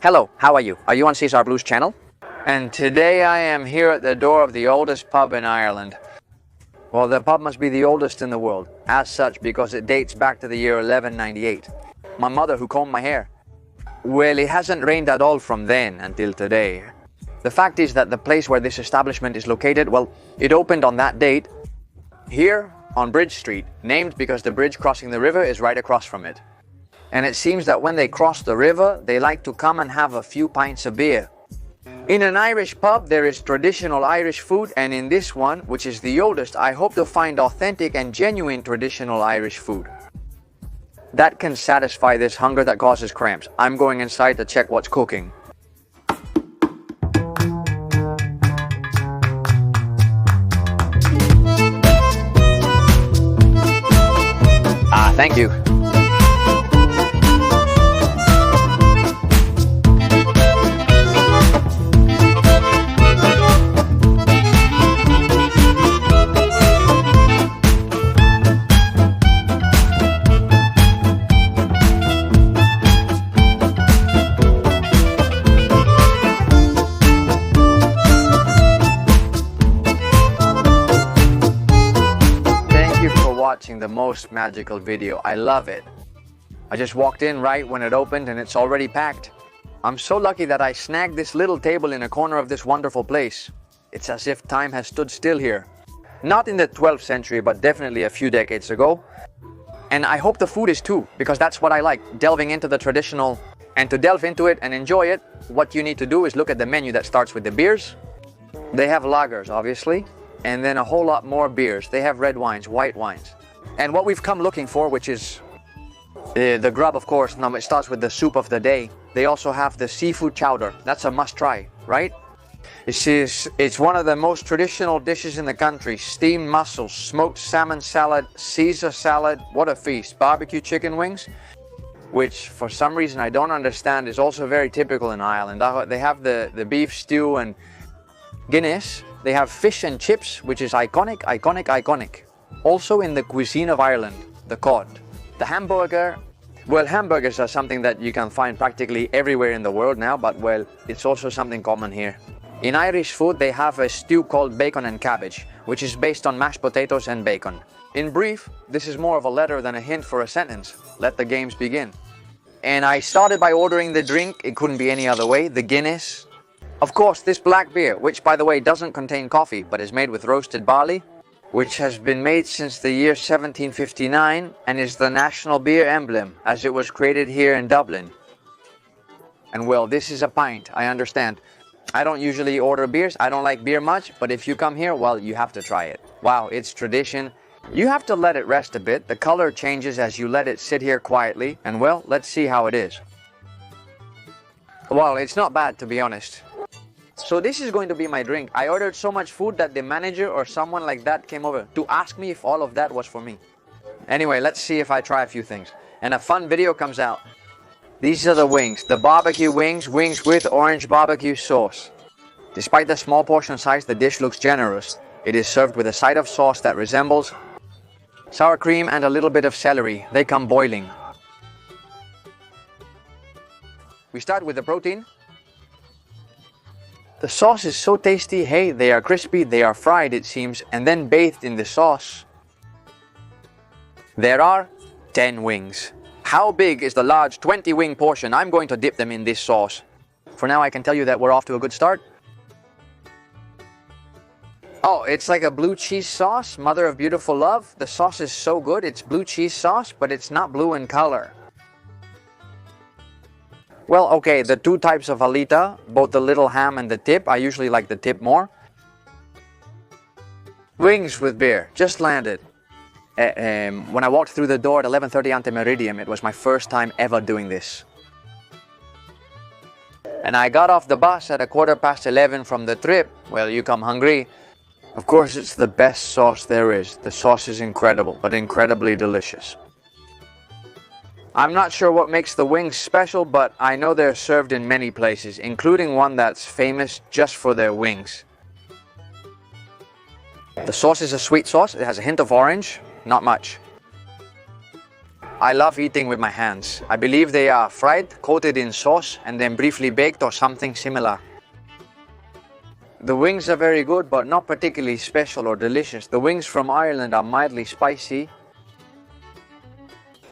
Hello, how are you? Are you on Sezar Blues channel? And today I am here at the door of the oldest pub in Ireland. Well, the pub must be the oldest in the world, as such, because it dates back to the year 1198. My mother who combed my hair. Well, it hasn't rained at all from then until today. The fact is that the place where this establishment is located, well, it opened on that date here on Bridge Street, named because the bridge crossing the river is right across from it. And it seems that when they cross the river, they like to come and have a few pints of beer. In an Irish pub, there is traditional Irish food, and in this one, which is the oldest, I hope to find authentic and genuine traditional Irish food. That can satisfy this hunger that causes cramps. I'm going inside to check what's cooking. Thank you. Watching the most magical video. I love it. I just walked in right when it opened and it's already packed. I'm so lucky that I snagged this little table in a corner of this wonderful place. It's as if time has stood still here. Not in the 12th century, but definitely a few decades ago. And I hope the food is too, because that's what I like, delving into the traditional. And to delve into it and enjoy it, what you need to do is look at the menu that starts with the beers. They have lagers, obviously, and then a whole lot more beers. They have red wines, white wines. And what we've come looking for, which is the grub, of course. Now it starts with the soup of the day. They also have the seafood chowder. That's a must try, right? It's one of the most traditional dishes in the country. Steamed mussels, smoked salmon salad, Sezar salad. What a feast. Barbecue chicken wings, which for some reason I don't understand is also very typical in Ireland. They have the beef stew and Guinness. They have fish and chips, which is iconic. Also in the cuisine of Ireland, the cod. The hamburger, well, hamburgers are something that you can find practically everywhere in the world now, but well, it's also something common here. In Irish food, they have a stew called bacon and cabbage, which is based on mashed potatoes and bacon. In brief, this is more of a letter than a hint for a sentence. Let the games begin. And I started by ordering the drink, it couldn't be any other way, the Guinness. Of course, this black beer, which by the way doesn't contain coffee, but is made with roasted barley, which has been made since the year 1759 and is the national beer emblem, as it was created here in Dublin. And well, this is a pint, I understand. I don't usually order beers, I don't like beer much, but if you come here, well, you have to try it. Wow, it's tradition. You have to let it rest a bit. The color changes as you let it sit here quietly, and well, let's see how it is. Well, it's not bad, to be honest. So this is going to be my drink. I ordered so much food that the manager or someone like that came over to ask me if all of that was for me. Anyway, let's see if I try a few things. And a fun video comes out. These are the wings. The barbecue wings with orange barbecue sauce. Despite the small portion size, the dish looks generous. It is served with a side of sauce that resembles sour cream and a little bit of celery. They come boiling. We start with the protein. The sauce is so tasty. Hey, they are crispy, they are fried it seems, and then bathed in the sauce. There are 10 wings. How big is the large 20 wing portion? I'm going to dip them in this sauce. For now I can tell you that we're off to a good start. Oh, it's like a blue cheese sauce, mother of beautiful love. The sauce is so good, it's blue cheese sauce, but it's not blue in color. Well, okay, the two types of alita, both the little ham and the tip. I usually like the tip more. Wings with beer, just landed. When I walked through the door at 11:30 ante meridiem, it was my first time ever doing this. And I got off the bus at 11:15 from the trip. Well, you come hungry. Of course, it's the best sauce there is. The sauce is incredible, but incredibly delicious. I'm not sure what makes the wings special, but I know they're served in many places, including one that's famous just for their wings. The sauce is a sweet sauce. It has a hint of orange, not much. I love eating with my hands. I believe they are fried, coated in sauce, and then briefly baked or something similar. The wings are very good, but not particularly special or delicious. The wings from Ireland are mildly spicy.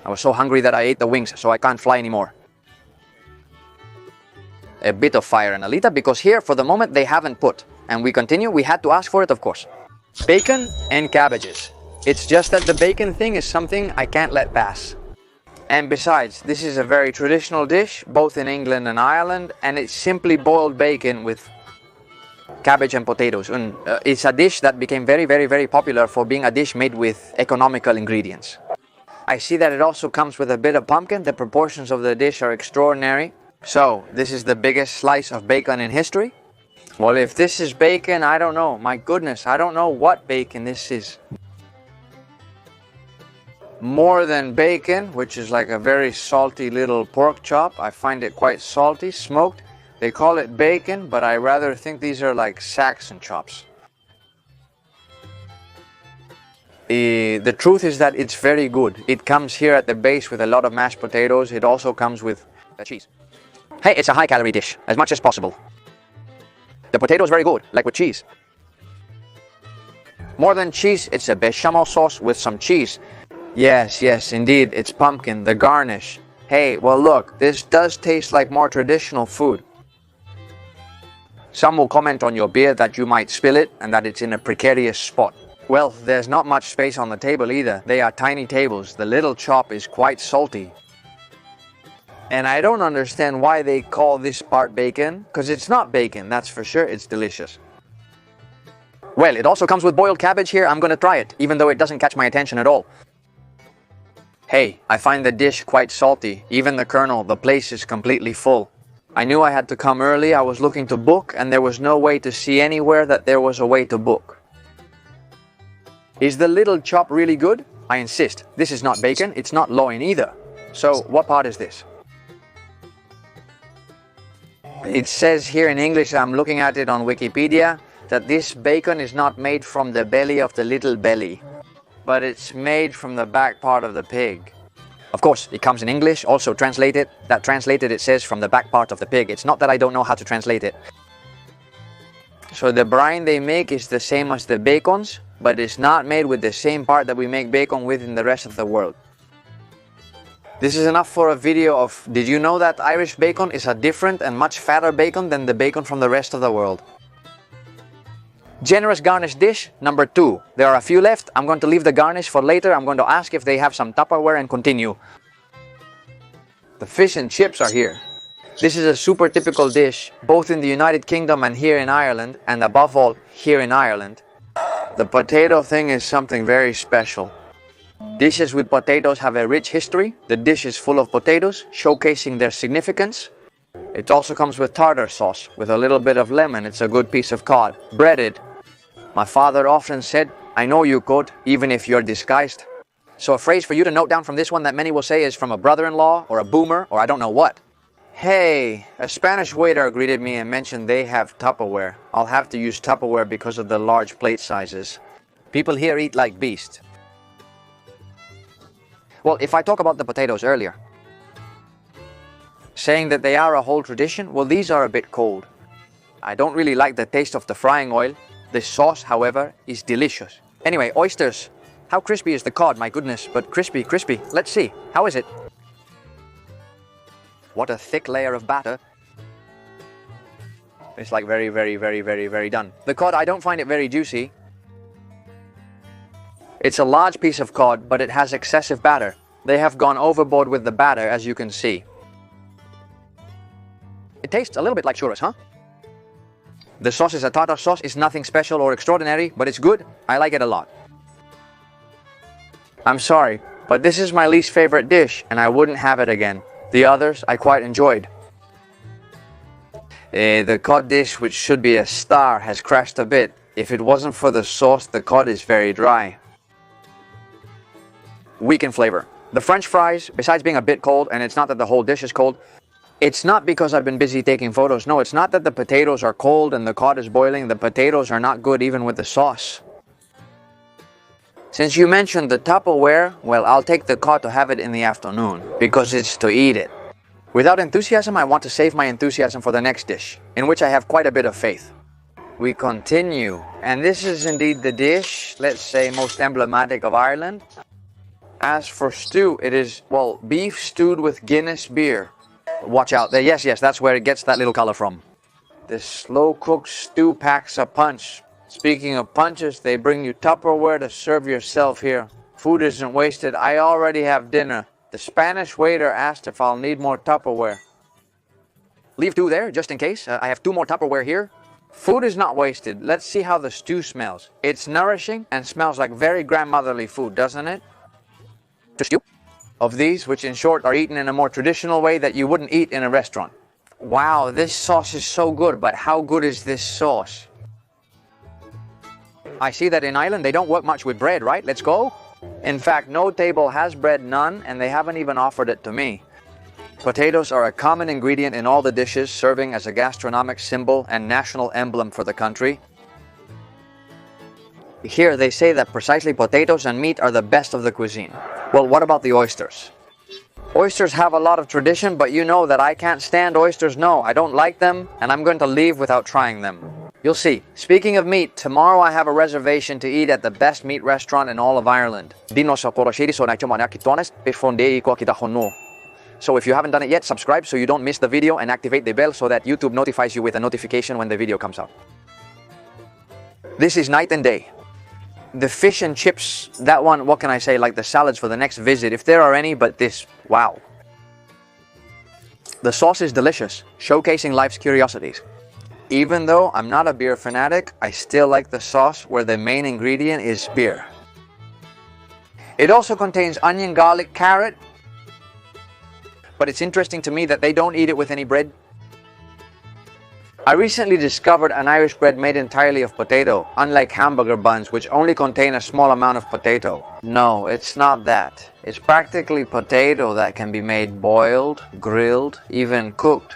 I was so hungry that I ate the wings, so I can't fly anymore. A bit of fire and Alita, because here, for the moment, they haven't put. And we continue, we had to ask for it, of course. Bacon and cabbages. It's just that the bacon thing is something I can't let pass. And besides, this is a very traditional dish, both in England and Ireland, and it's simply boiled bacon with cabbage and potatoes. And it's a dish that became very popular for being a dish made with economical ingredients. I see that it also comes with a bit of pumpkin. The proportions of the dish are extraordinary. So, this is the biggest slice of bacon in history? Well, if this is bacon, I don't know. My goodness, I don't know what bacon this is. More than bacon, which is like a very salty little pork chop. I find it quite salty, smoked. They call it bacon, but I rather think these are like Saxon chops. The truth is that it's very good. It comes here at the base with a lot of mashed potatoes. It also comes with cheese. Hey, it's a high-calorie dish, as much as possible. The potato is very good, like with cheese. More than cheese, it's a bechamel sauce with some cheese. Yes, indeed, it's pumpkin, the garnish. Hey, well look, this does taste like more traditional food. Some will comment on your beer that you might spill it and that it's in a precarious spot. Well, there's not much space on the table either. They are tiny tables. The little chop is quite salty. And I don't understand why they call this part bacon, because it's not bacon, that's for sure. It's delicious. Well, it also comes with boiled cabbage here. I'm gonna try it, even though it doesn't catch my attention at all. Hey, I find the dish quite salty. Even the Colonel, the place is completely full. I knew I had to come early. I was looking to book, and there was no way to see anywhere that there was a way to book. Is the little chop really good? I insist. This is not bacon, it's not loin either. So, what part is this? It says here in English, I'm looking at it on Wikipedia, that this bacon is not made from the belly of the little belly, but it's made from the back part of the pig. Of course, it comes in English, also translated. That translated it says from the back part of the pig. It's not that I don't know how to translate it. So the brine they make is the same as the bacons, but it's not made with the same part that we make bacon with in the rest of the world. This is enough for a video of, did you know that Irish bacon is a different and much fatter bacon than the bacon from the rest of the world? Generous garnish dish number 2. There are a few left. I'm going to leave the garnish for later. I'm going to ask if they have some Tupperware and continue. The fish and chips are here. This is a super typical dish, both in the United Kingdom and here in Ireland, and above all, here in Ireland. The potato thing is something very special. Dishes with potatoes have a rich history. The dish is full of potatoes, showcasing their significance. It also comes with tartar sauce, with a little bit of lemon. It's a good piece of cod, breaded. My father often said, I know you could, even if you're disguised. So a phrase for you to note down from this one that many will say is from a brother-in-law, or a boomer, or I don't know what. Hey, a Spanish waiter greeted me and mentioned they have Tupperware. I'll have to use Tupperware because of the large plate sizes. People here eat like beasts. Well, if I talk about the potatoes earlier, saying that they are a whole tradition, well, these are a bit cold. I don't really like the taste of the frying oil. The sauce, however, is delicious. Anyway, oysters. How crispy is the cod? My goodness, but crispy. Let's see. How is it? What a thick layer of batter. It's like very done. The cod, I don't find it very juicy. It's a large piece of cod, but it has excessive batter. They have gone overboard with the batter, as you can see. It tastes a little bit like churros, huh? The sauce is a tartar sauce. It's nothing special or extraordinary, but it's good. I like it a lot. I'm sorry, but this is my least favorite dish, and I wouldn't have it again. The others I quite enjoyed. The cod dish, which should be a star, has crashed a bit. If it wasn't for the sauce, the cod is very dry. Weak in flavor. The French fries, besides being a bit cold, and it's not that the whole dish is cold, it's not because I've been busy taking photos. No, it's not that the potatoes are cold and the cod is boiling. The potatoes are not good even with the sauce. Since you mentioned the Tupperware, well, I'll take the cod to have it in the afternoon, because it's to eat it. Without enthusiasm, I want to save my enthusiasm for the next dish, in which I have quite a bit of faith. We continue, and this is indeed the dish, let's say, most emblematic of Ireland. As for stew, it is, well, beef stewed with Guinness beer. Watch out, yes, that's where it gets that little color from. This slow-cooked stew packs a punch. Speaking of punches, they bring you Tupperware to serve yourself here. Food isn't wasted, I already have dinner. The Spanish waiter asked if I'll need more Tupperware. Leave 2 there, just in case. I have 2 more Tupperware here. Food is not wasted. Let's see how the stew smells. It's nourishing and smells like very grandmotherly food, doesn't it? To stew. Of these, which in short are eaten in a more traditional way that you wouldn't eat in a restaurant. Wow, this sauce is so good, but how good is this sauce? I see that in Ireland they don't work much with bread, right? Let's go. In fact, no table has bread, none, and they haven't even offered it to me. Potatoes are a common ingredient in all the dishes, serving as a gastronomic symbol and national emblem for the country. Here they say that precisely potatoes and meat are the best of the cuisine. Well, what about the oysters? Oysters have a lot of tradition, but you know that I can't stand oysters. No, I don't like them, and I'm going to leave without trying them. You'll see. Speaking of meat, tomorrow I have a reservation to eat at the best meat restaurant in all of Ireland. So if you haven't done it yet, subscribe so you don't miss the video and activate the bell so that YouTube notifies you with a notification when the video comes out. This is night and day. The fish and chips, that one, what can I say, like the salads for the next visit, if there are any, but this, wow. The sauce is delicious, showcasing life's curiosities. Even though I'm not a beer fanatic, I still like the sauce where the main ingredient is beer. It also contains onion, garlic, carrot, but it's interesting to me that they don't eat it with any bread. I recently discovered an Irish bread made entirely of potato, unlike hamburger buns which only contain a small amount of potato. No, it's not that. It's practically potato that can be made boiled, grilled, even cooked.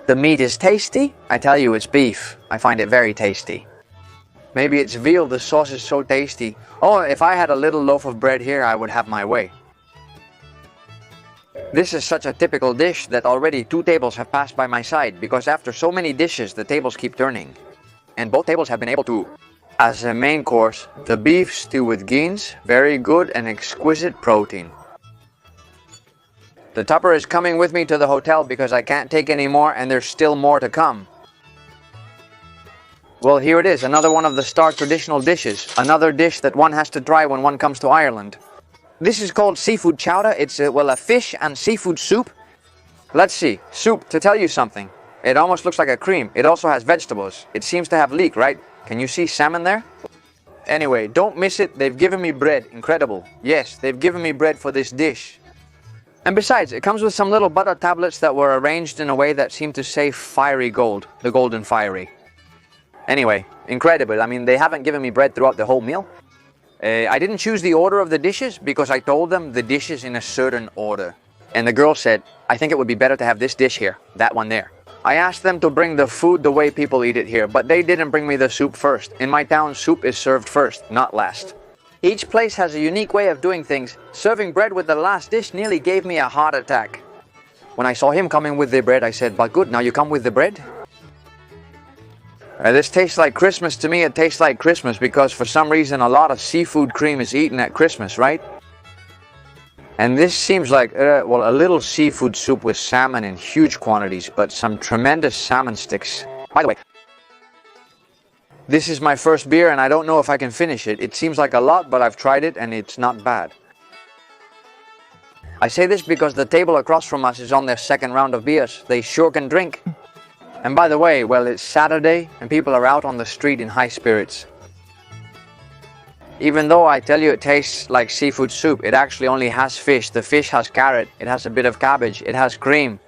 The meat is tasty. I tell you, it's beef. I find it very tasty. Maybe it's veal, the sauce is so tasty. Oh, if I had a little loaf of bread here, I would have my way. This is such a typical dish that already 2 tables have passed by my side, because after so many dishes, the tables keep turning. And both tables have been able to. As a main course, the beef stew with Guinness, very good and exquisite protein. The tupper is coming with me to the hotel because I can't take any more and there's still more to come. Well, here it is, another one of the star traditional dishes, another dish that one has to try when one comes to Ireland. This is called seafood chowder. It's well, a fish and seafood soup. Let's see, soup, to tell you something. It almost looks like a cream. It also has vegetables. It seems to have leek, right? Can you see salmon there? Anyway, don't miss it. They've given me bread. Incredible. Yes, they've given me bread for this dish. And besides, it comes with some little butter tablets that were arranged in a way that seemed to say fiery gold, the golden fiery. Anyway, incredible. I mean, they haven't given me bread throughout the whole meal. I didn't choose the order of the dishes because I told them the dishes in a certain order. And the girl said, I think it would be better to have this dish here, that one there. I asked them to bring the food the way people eat it here, but they didn't bring me the soup first. In my town, soup is served first, not last. Each place has a unique way of doing things. Serving bread with the last dish nearly gave me a heart attack. When I saw him coming with the bread, I said, but good, now you come with the bread? This tastes like Christmas to me. It tastes like Christmas because for some reason a lot of seafood cream is eaten at Christmas, right? And this seems like, well, a little seafood soup with salmon in huge quantities, but some tremendous salmon sticks. By the way, this is my first beer and I don't know if I can finish it. It seems like a lot, but I've tried it and it's not bad. I say this because the table across from us is on their second round of beers. They sure can drink. And by the way, well, it's Saturday and people are out on the street in high spirits. Even though I tell you it tastes like seafood soup, it actually only has fish. The fish has carrot, it has a bit of cabbage, it has cream.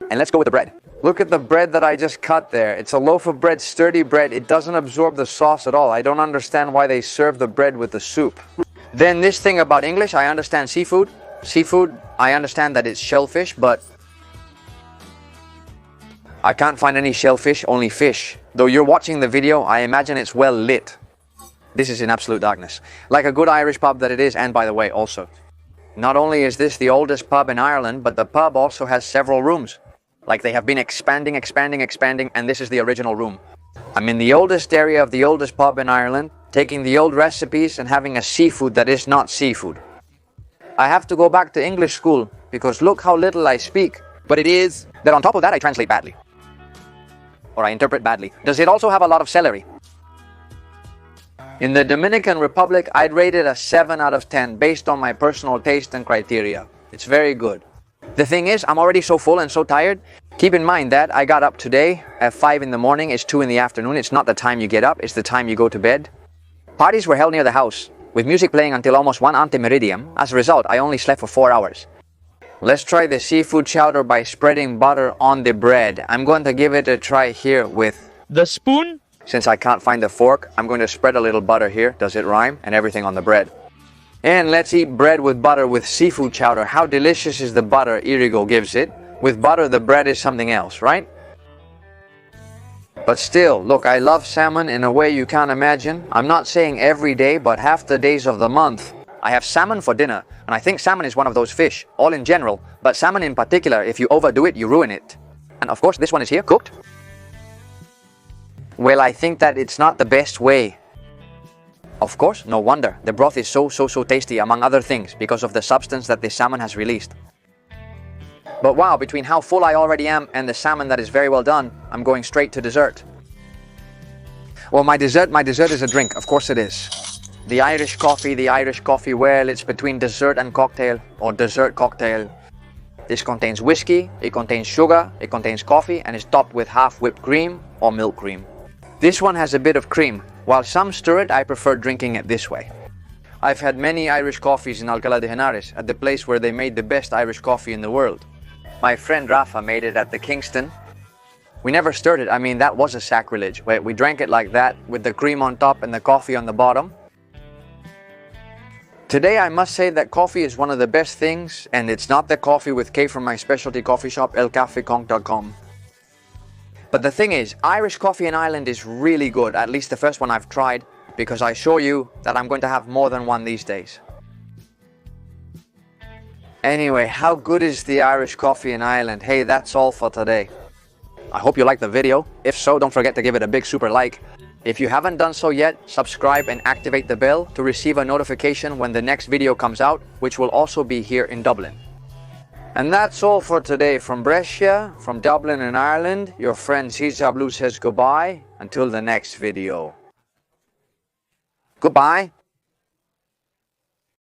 And let's go with the bread. Look at the bread that I just cut there. It's a loaf of bread, sturdy bread. It doesn't absorb the sauce at all. I don't understand why they serve the bread with the soup. Then this thing about English, I understand seafood. Seafood, I understand that it's shellfish, but I can't find any shellfish, only fish. Though you're watching the video, I imagine it's well lit. This is in absolute darkness. Like a good Irish pub that it is, and by the way, also. Not only is this the oldest pub in Ireland, but the pub also has several rooms. Like they have been expanding, and this is the original room. I'm in the oldest area of the oldest pub in Ireland, taking the old recipes and having a seafood that is not seafood. I have to go back to English school, because look how little I speak. But it is that on top of that I translate badly. Or I interpret badly. Does it also have a lot of celery? In the Dominican Republic, I'd rate it a 7 out of 10 based on my personal taste and criteria. It's very good. The thing is, I'm already so full and so tired. Keep in mind that I got up today at 5 in the morning, it's 2 in the afternoon. It's not the time you get up, it's the time you go to bed. Parties were held near the house, with music playing until almost 1 ante meridiem. As a result, I only slept for 4 hours. Let's try the seafood chowder by spreading butter on the bread. I'm going to give it a try here with the spoon. Since I can't find the fork, I'm going to spread a little butter here. Does it rhyme? And everything on the bread. And let's eat bread with butter with seafood chowder. How delicious is the butter Irigo gives it. With butter, the bread is something else, right? But still, look, I love salmon in a way you can't imagine. I'm not saying every day, but half the days of the month. I have salmon for dinner, and I think salmon is one of those fish, all in general, but salmon in particular, if you overdo it, you ruin it. And of course, this one is here, cooked. Well, I think that it's not the best way. Of course, no wonder. The broth is so tasty, among other things, because of the substance that the salmon has released. But wow, between how full I already am and the salmon that is very well done, I'm going straight to dessert. Well, my dessert is a drink, of course it is. The Irish coffee, well, it's between dessert and cocktail, or dessert cocktail. This contains whiskey, it contains sugar, it contains coffee, and is topped with half whipped cream or milk cream. This one has a bit of cream. While some stir it, I prefer drinking it this way. I've had many Irish coffees in Alcalá de Henares, at the place where they made the best Irish coffee in the world. My friend Rafa made it at the Kingston. We never stirred it, I mean that was a sacrilege. We drank it like that, with the cream on top and the coffee on the bottom. Today I must say that coffee is one of the best things, and it's not the coffee with K from my specialty coffee shop, elcafeconch.com. But the thing is, Irish coffee in Ireland is really good, at least the first one I've tried, because I assure you that I'm going to have more than one these days. Anyway, how good is the Irish coffee in Ireland? Hey, that's all for today. I hope you liked the video. If so, don't forget to give it a big super like. If you haven't done so yet, subscribe and activate the bell to receive a notification when the next video comes out, which will also be here in Dublin. And that's all for today from Brescia, from Dublin in Ireland. Your friend Sezar Blue says goodbye until the next video. Goodbye.